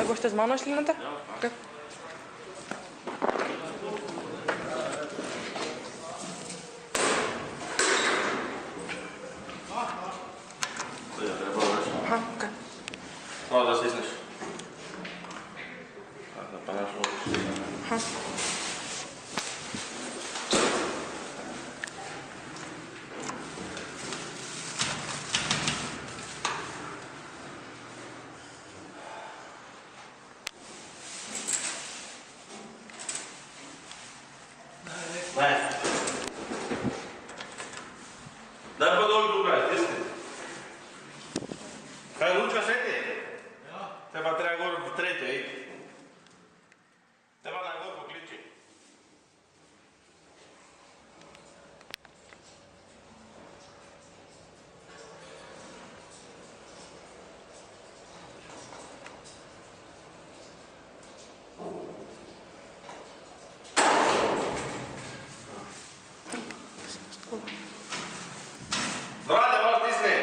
Boste z mano šli na te? Ja. Okay. To je trebalo reći. Aha, okej. No, da stisneš. Da pa naš mogu. Aha. Ne. Daj pa dol tukaj, stisni. Kaj lučka sveti? Ja. Te pa treba gor v tretje iti. Te pa naj gor pokliči. Vrate, malo stisni.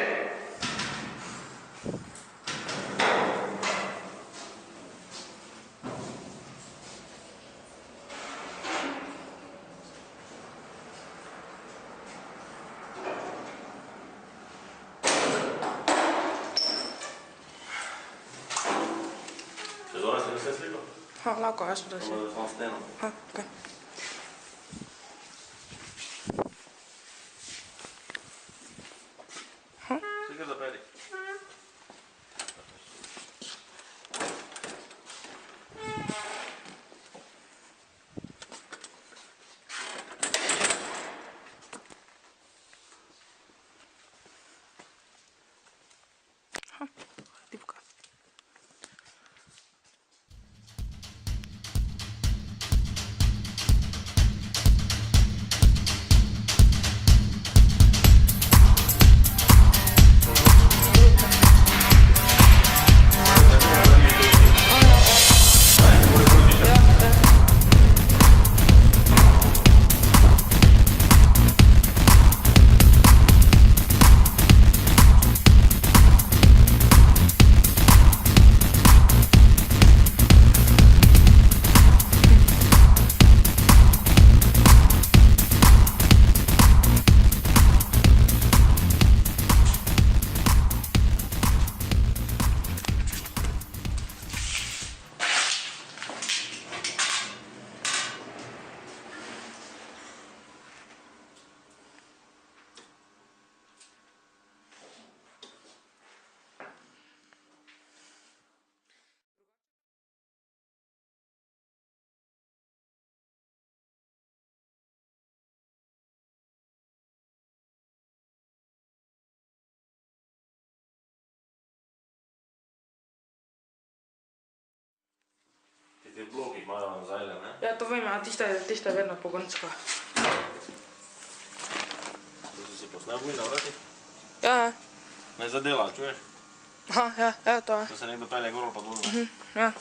Še zora se mi se sliko? Aha, lahko, jaz sem da si. Samo da sam steno. Aha, okej. Slikaj zaperi. Aha, tipka. Ti bloki imajo nazajle, ne? Ja, to vem, a tista je vedno pogonska. To si posnel buj na vrati? Ja, ja. Ne zadela, čuješ? Aha, ja, to je. Da se nekdo pelje gor pa dol. Ja.